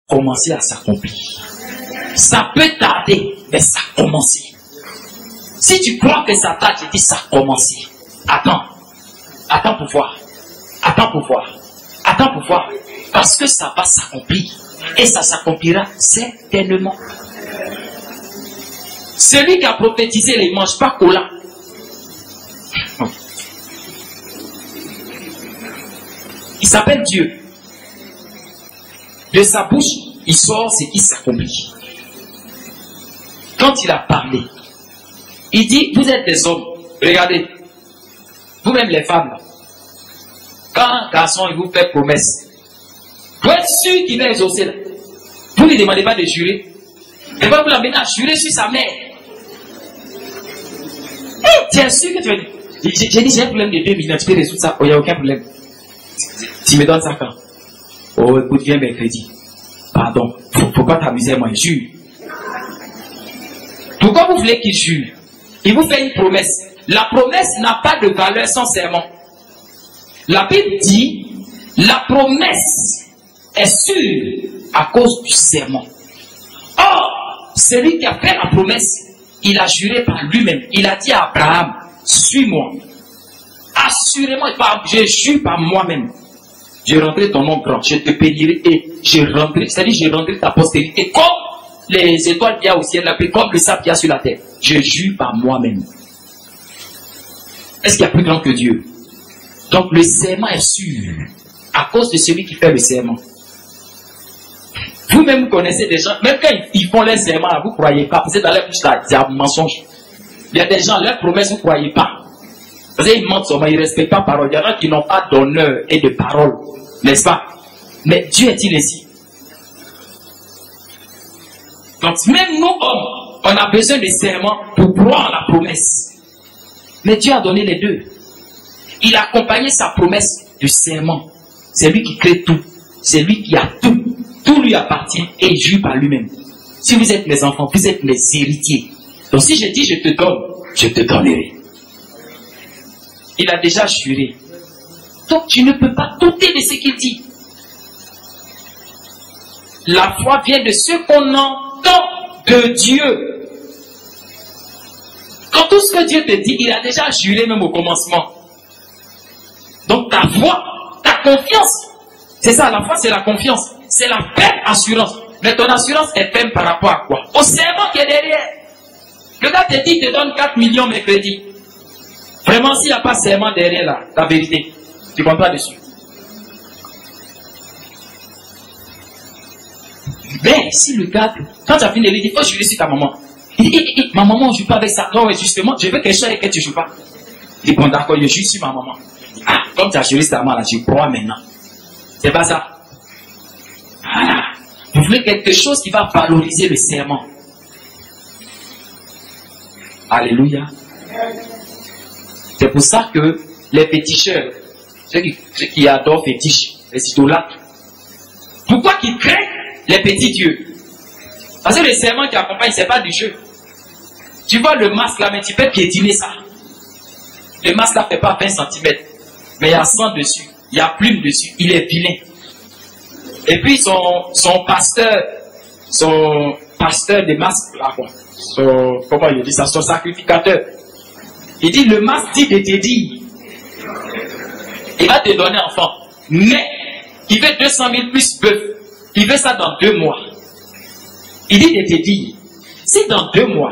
commencer à s'accomplir. Ça peut tarder, mais ça a commencé. Si tu crois que ça tarde, je dis ça a commencé. Attends. Attends pour voir. Attends pour voir. Attends pour voir. Parce que ça va s'accomplir. Et ça s'accomplira certainement. Celui qui a prophétisé, il ne mange pas cola. Il s'appelle Dieu. De sa bouche, il sort ce qui s'accomplit. Quand il a parlé, il dit, vous êtes des hommes. Regardez. Vous-même les femmes. Quand un garçon il vous fait promesse, vous êtes sûr qu'il va exaucer là. Vous ne lui demandez pas de jurer. Et vous l'amenez à jurer sur sa mère. Tu es sûr que tu vas dire. J'ai dit, j'ai un problème de 2 millions, tu peux résoudre ça. Oh, il n'y a aucun problème. Tu me donnes ça quand? Oh, écoute, viens mercredi. Pardon. Faut pas t'amuser, moi, jure. Pourquoi vous voulez qu'il jure? Il vous fait une promesse. La promesse n'a pas de valeur sans serment. La Bible dit, la promesse est sûre à cause du serment. Or, celui qui a fait la promesse, il a juré par lui-même. Il a dit à Abraham, suis-moi. Assurément, je jure par moi-même. Je rendrai ton nom grand, je te bénirai et je rendrai, c'est-à-dire je rendrai ta postérité comme les étoiles qu'il y a au ciel, comme le sable qu'il y a sur la terre. Je jure par moi-même. Est-ce qu'il y a plus grand que Dieu? Donc le serment est sûr à cause de celui qui fait le serment. Vous-même vous connaissez des gens, même quand ils font les serments, vous ne croyez pas. Vous êtes dans leur bouche là, c'est un mensonge. Il y a des gens, leurs promesses, vous ne croyez pas. Parce qu'ils mentent seulement, ils ne respectent pas parole. Il y en a qui n'ont pas d'honneur et de parole. N'est-ce pas? Mais Dieu est-il ainsi? Donc même nous hommes, on a besoin de serments pour croire en la promesse. Mais Dieu a donné les deux. Il a accompagné sa promesse de serment. C'est lui qui crée tout. C'est lui qui a tout. Tout lui appartient et il jure par lui-même. Si vous êtes mes enfants, vous êtes mes héritiers. Donc si je dis je te donne, je te donnerai. Il a déjà juré. Donc tu ne peux pas douter de ce qu'il dit. La foi vient de ce qu'on entend de Dieu. Quand tout ce que Dieu te dit, il a déjà juré même au commencement. Donc ta foi, ta confiance, c'est ça, la foi c'est la confiance. C'est la ferme assurance. Mais ton assurance est ferme par rapport à quoi? Au serment qui est derrière. Le gars te dit, te donne 4 millions mercredi. Vraiment, s'il n'y a pas serment derrière là, la vérité, tu ne comptes pas dessus. Mais si le gars, quand tu as fini, il dit, il faut jurer sur ta maman. Il dit, ma maman, on ne joue pas avec ça. Non, justement, je veux que je sois avec elle, tu ne joues pas. Il dit, bon, d'accord, je jure sur ma maman. Ah, comme tu as juré sur ta maman, là, je crois maintenant. C'est pas ça. Voilà. Vous voulez quelque chose qui va valoriser le serment. Alléluia. C'est pour ça que les féticheurs, ceux qui adorent fétiches, les idolâtres, pourquoi qu'ils craignent les petits dieux? Parce que le serment qui accompagne, ce n'est pas du jeu. Tu vois le masque là, mais tu peux piétiner ça. Le masque là ne fait pas 20 cm. Mais il y a sang dessus, il y a plume dessus, il est vilain. Et puis son pasteur des masques là, quoi. Comment il dit ça? Son sacrificateur. Il dit, le masque dit de te dire, il va te donner enfant. Mais, il veut 200 000 plus bœuf. Il veut ça dans 2 mois. Il dit de te dire, si dans 2 mois,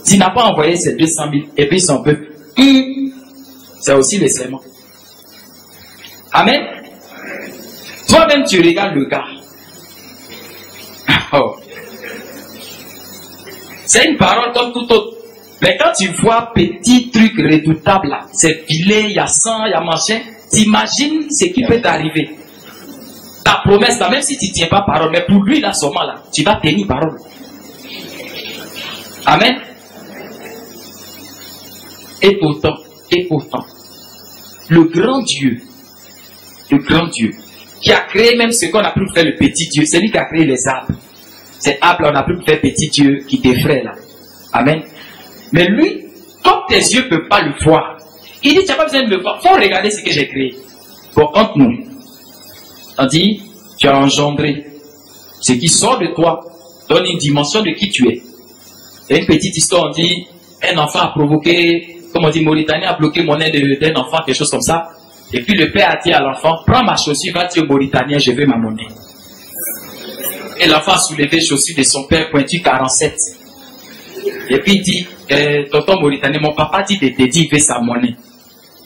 tu n'as pas envoyé ces 200 000 et puis son bœuf, c'est aussi le serment. Amen. Toi-même, tu regardes le gars. Oh. C'est une parole comme tout autre. Mais quand tu vois petit truc redoutable là, c'est filet, il y a sang, il y a machin, t'imagines ce qui peut t'arriver. Ta promesse là, même si tu ne tiens pas parole, mais pour lui là, seulement là, tu vas tenir parole. Amen. Et pourtant, le grand Dieu, qui a créé même ce qu'on a pu faire le petit Dieu, c'est lui qui a créé les arbres. Ces arbres là, on a pu faire petit Dieu qui t'effraie là. Amen. Mais lui, comme tes yeux ne peuvent pas le voir, il dit, tu n'as pas besoin de me voir, il faut regarder ce que j'ai créé. Bon, entre nous, on dit, tu as engendré Ce qui sort de toi donne une dimension de qui tu es. Il y a une petite histoire, on dit, un enfant a provoqué, comme on dit, Mauritanien a bloqué mon nez d'un enfant, quelque chose comme ça. Et puis le père a dit à l'enfant, prends ma chaussure, va dire au Mauritanien, je veux ma monnaie. Et l'enfant a soulevé les chaussures de son père, pointu 47. Et puis il dit, tonton Mauritanien, mon papa dit de te dire, il veut sa monnaie.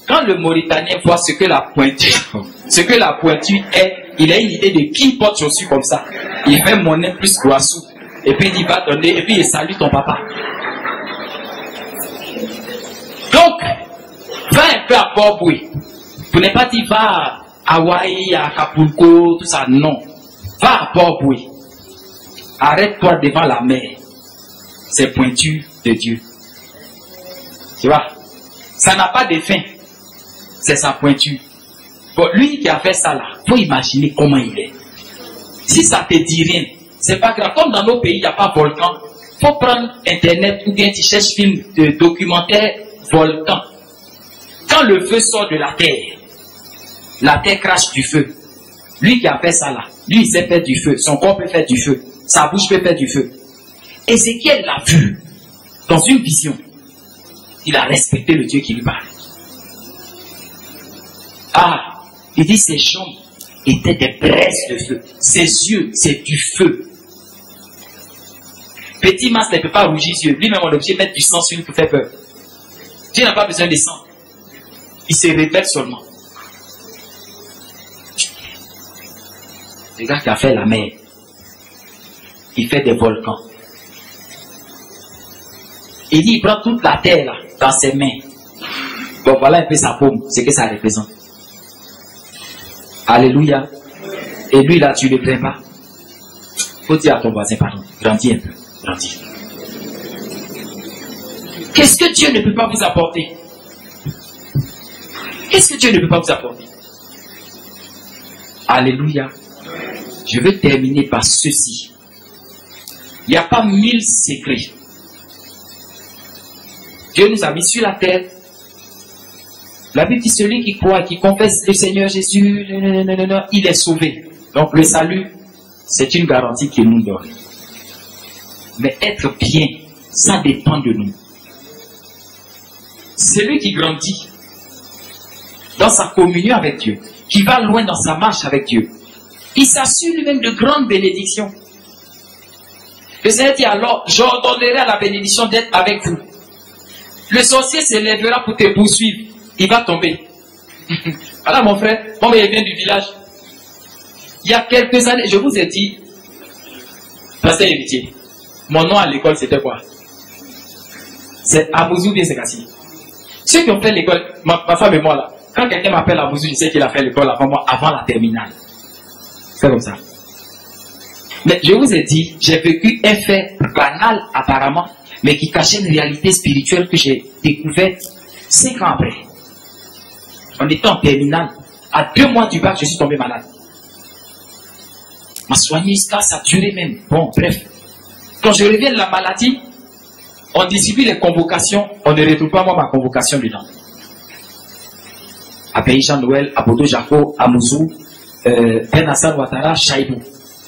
Quand le Mauritanien voit ce que la pointure est, il a une idée de qui porte chaussures comme ça. Il fait monnaie plus Guassou. Et puis il va donner, et puis il salue ton papa. Donc, va un peu à Port-Boué. Vous n'avez pas dit va à Hawaï, à Acapulco, tout ça. Non. Va à Port-Boué. Arrête-toi devant la mer. C'est pointu de Dieu. Tu vois? Ça n'a pas de fin. C'est sa pointure. Bon, lui qui a fait ça là, faut imaginer comment il est. Si ça te dit rien, c'est pas grave. Comme dans nos pays, il n'y a pas volcan. Faut prendre internet ou bien tu cherches film de documentaire volcan. Quand le feu sort de la terre crache du feu. Lui qui a fait ça là, lui il sait faire du feu. Son corps peut faire du feu. Sa bouche peut faire du feu. Ézéchiel l'a vu dans une vision. Il a respecté le Dieu qui lui parlait. Ah, il dit ses jambes étaient des braises de feu. Ses yeux, c'est du feu. Petit Mas ne peut pas rougir les yeux. Lui-même, on est obligé de mettre du sang sur lui pour faire peur. Dieu n'a pas besoin de sang. Il se révèle seulement. Le gars qui a fait la mer, il fait des volcans. Il dit, il prend toute la terre là, dans ses mains. Bon, voilà un peu sa paume, ce que ça représente. Alléluia. Et lui là, tu ne le crains pas. Faut dire à ton voisin, pardon, grandis un peu, grandis. Qu'est-ce que Dieu ne peut pas vous apporter? Qu'est-ce que Dieu ne peut pas vous apporter? Alléluia. Je veux terminer par ceci. Il n'y a pas 1000 secrets. Dieu nous a mis sur la terre. La Bible dit celui qui croit et qui confesse le Seigneur Jésus, il est sauvé. Donc le salut, c'est une garantie qu'il nous donne. Mais être bien, ça dépend de nous. Celui qui grandit dans sa communion avec Dieu, qui va loin dans sa marche avec Dieu, il s'assure lui-même de grandes bénédictions. Le Seigneur dit alors, j'ordonnerai à la bénédiction d'être avec vous. Le sorcier se lèvera pour te poursuivre. Il va tomber. Voilà mon frère, moi il vient du village. Il y a quelques années, je vous ai dit, pasteur héritier, mon nom à l'école c'était quoi? C'est Amouzou bien c'est Kassi. Ceux qui ont fait l'école, ma femme et moi là, quand quelqu'un m'appelle Amouzou, je sais qu'il a fait l'école avant moi, avant la terminale. C'est comme ça. Mais je vous ai dit, j'ai vécu un fait banal apparemment, mais qui cachait une réalité spirituelle que j'ai découverte 5 ans après. On était en terminale. À 2 mois du bac, je suis tombé malade. Ma soigné, ça a duré même. Bon, bref. Quand je reviens de la maladie, on distribue les convocations. On ne retrouve pas moi ma convocation dedans. À Pays Jean-Noël, à Bodo Jaco, à Mouzou, Ben Hassan Ouattara, Chaïbou.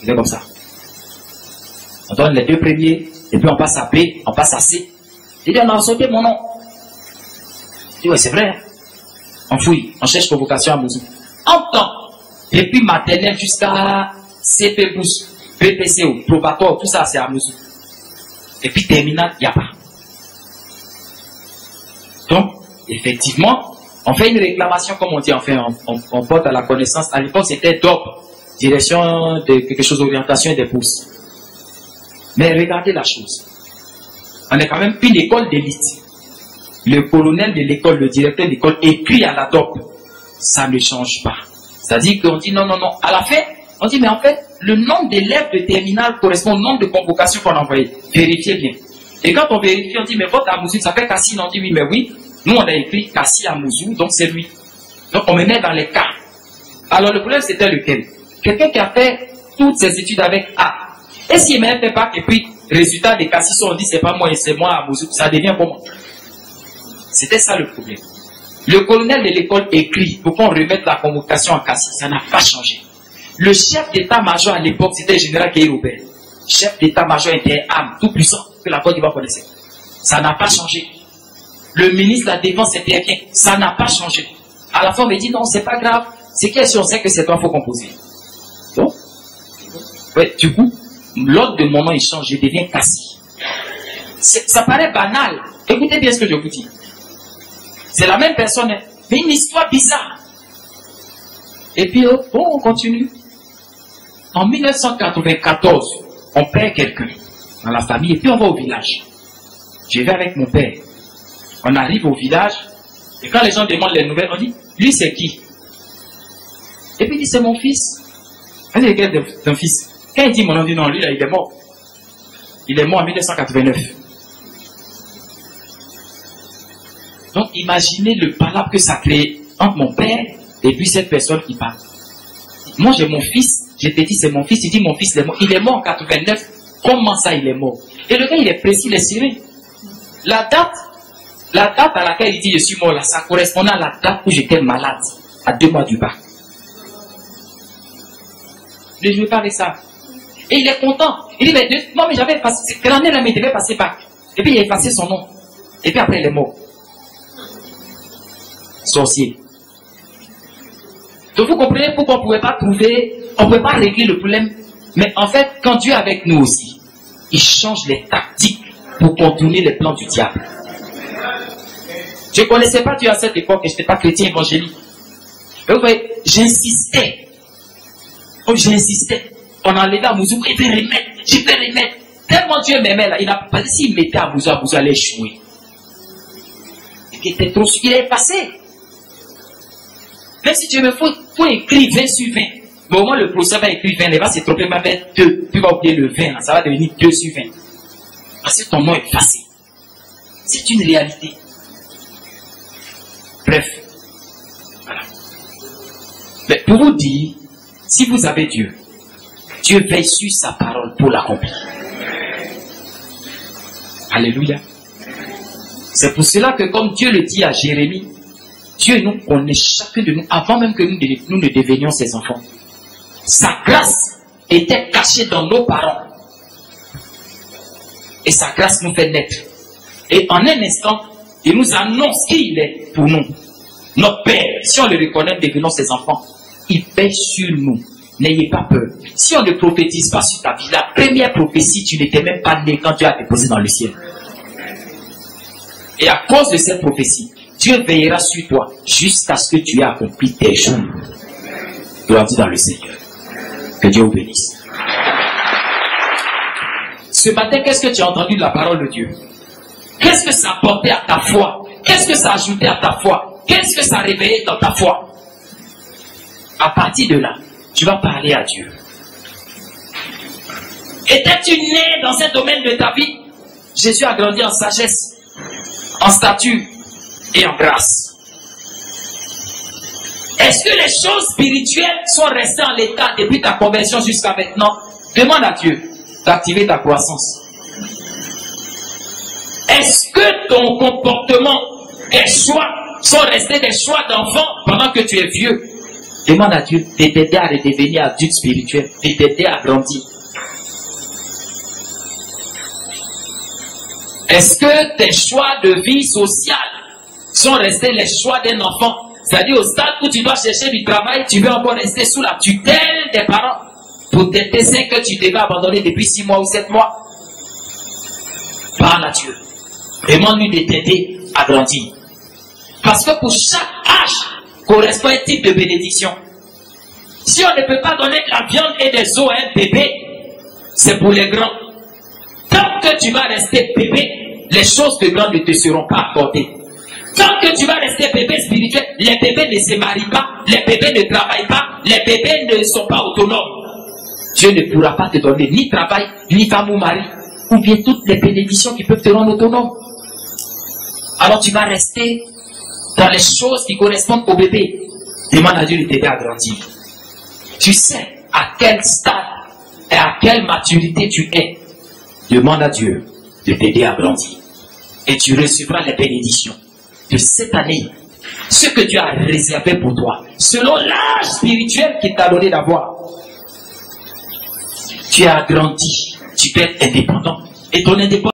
C'est comme ça. On donne les 2 premiers, et puis on passe à B, on passe à C. Il dit, on a sauté mon nom. Je dis, ouais, c'est vrai. On fouille, on cherche convocation à Mouzou. En temps, depuis maternelle jusqu'à CP Boost, PPCO, probatoire, tout ça c'est à Mouzou. Et puis terminale, il n'y a pas. Donc, effectivement, on fait une réclamation, comme on dit, enfin, on porte à la connaissance. À l'époque, c'était DOP, direction de quelque chose d'orientation et des bourses. Mais regardez la chose. On est quand même une école d'élite. Le colonel de l'école, le directeur de l'école écrit à la DOP. Ça ne change pas. C'est-à-dire qu'on dit non, non, non. À la fin, on dit mais en fait, le nombre d'élèves de terminale correspond au nombre de convocations qu'on a envoyées. Vérifiez bien. Et quand on vérifie, on dit mais votre Amouzou, ça fait Kassi. On dit oui, mais oui. Nous, on a écrit Kassi Amouzou, donc c'est lui. Donc on me met dans les cas. Alors le problème, c'était lequel? Quelqu'un qui a fait toutes ses études avec A. Et s'il ne fait pas, et puis, résultat des Kassi, on dit c'est pas moi et c'est moi Amouzou, ça devient comment? C'était ça le problème. Le colonel de l'école écrit pour qu'on remette la convocation à Kassi. Ça n'a pas changé. Le chef d'état-major à l'époque, c'était le général Guy Robert. Chef d'état-major inter-armes, tout puissant, que la Côte d'Ivoire connaissait. Ça n'a pas changé. Le ministre de la Défense intervient. Ça n'a pas changé. À la fin, on me dit non, c'est pas grave. C'est que si on sait que c'est toi, il faut composer. Donc, ouais, du coup, l'ordre de mon nom, il change, je deviens Cassie. Ça paraît banal. Écoutez bien ce que je vous dis. C'est la même personne, mais une histoire bizarre. Et puis, bon, on continue. En 1994, on perd quelqu'un dans la famille et puis on va au village. Je vais avec mon père. On arrive au village et quand les gens demandent les nouvelles, on dit, lui c'est qui? Et puis il dit, c'est mon fils. On dit, regarde ton fils. Quand il dit mon nom, on dit non, lui là, il est mort. Il est mort en 1989. Donc imaginez le palabre que ça crée entre mon père et puis cette personne qui parle. Moi j'ai mon fils, je te dis c'est mon fils, il dit mon fils il est mort. Il est mort en 89, comment ça il est mort? Et le gars il est précis, il est serré. La date à laquelle il dit je suis mort là, ça correspondait à la date où j'étais malade, à 2 mois du bac. Je ne veux pas avec ça. Et il est content. Il dit mais non mais j'avais passé, cette année là mais il devait passer bac. Et puis il a effacé son nom. Et puis après il est mort. Sorcier. Donc vous comprenez pourquoi on ne pouvait pas trouver, on ne pouvait pas régler le problème. Mais en fait, quand Dieu est avec nous aussi, il change les tactiques pour contourner les plans du diable. Je ne connaissais pas Dieu à cette époque et je n'étais pas chrétien évangélique. Mais vous voyez, j'insistais. Comme j'insistais, on enlevait à Mouzou, je vais remettre. Tellement Dieu m'aimait là, il n'a pas dit s'il mettait à Mouzou allait échouer. Il était trop, il est passé. Même si tu me faut écrire 20 sur 20. Mais au moins le professeur va écrire 20, il va se tromper, va mettre 2. Puis va oublier le 20, là, ça va devenir 2 sur 20. Parce que ton nom est effacé. C'est une réalité. Bref. Voilà. Mais pour vous dire, si vous avez Dieu, Dieu veille sur sa parole pour l'accomplir. Alléluia. C'est pour cela que comme Dieu le dit à Jérémie, Dieu nous connaît chacun de nous avant même que nous ne devenions ses enfants. Sa grâce était cachée dans nos parents. Et sa grâce nous fait naître. Et en un instant, il nous annonce qui il est pour nous. Notre Père, si on le reconnaît, devenons ses enfants. Il veille sur nous. N'ayez pas peur. Si on ne prophétise pas sur ta vie, la première prophétie, tu n'étais même pas né quand Dieu a déposé dans le ciel. Et à cause de cette prophétie, Dieu veillera sur toi jusqu'à ce que tu aies accompli tes jours. Gloire dans le Seigneur. Que Dieu vous bénisse. Ce matin, qu'est-ce que tu as entendu de la parole de Dieu? Qu'est-ce que ça apportait à ta foi? Qu'est-ce que ça ajoutait à ta foi? Qu'est-ce que ça réveillait dans ta foi? À partir de là, tu vas parler à Dieu. Étais-tu né dans un domaine de ta vie? Jésus a grandi en sagesse, en stature et en grâce. Est-ce que les choses spirituelles sont restées en l'état depuis ta conversion jusqu'à maintenant? Demande à Dieu d'activer ta croissance. Est-ce que ton comportement, tes choix sont restés des choix d'enfant pendant que tu es vieux? Demande à Dieu de t'aider à redevenir adulte spirituel, de t'aider à grandir. Est-ce que tes choix de vie sociale sont restés les choix d'un enfant? C'est-à-dire au stade où tu dois chercher du travail, tu veux encore rester sous la tutelle des parents pour tes desseins que tu devais abandonner depuis 6 mois ou 7 mois. Parle à Dieu. Demande-lui de t'aider à grandir. Parce que pour chaque âge correspond un type de bénédiction. Si on ne peut pas donner de la viande et des os à un bébé, c'est pour les grands. Tant que tu vas rester bébé, les choses de grands ne te seront pas accordées. Tant que tu vas rester bébé spirituel, les bébés ne se marient pas, les bébés ne travaillent pas, les bébés ne sont pas autonomes. Dieu ne pourra pas te donner ni travail, ni femme ou mari, ou bien toutes les bénédictions qui peuvent te rendre autonome. Alors tu vas rester dans les choses qui correspondent au bébé. Demande à Dieu de t'aider à grandir. Tu sais à quel stade et à quelle maturité tu es. Demande à Dieu de t'aider à grandir. Et tu recevras les bénédictions de cette année. Ce que Dieu a réservé pour toi, selon l'âge spirituel qu'il t'a donné d'avoir. tu as grandi, tu peux être indépendant. Et ton indépendance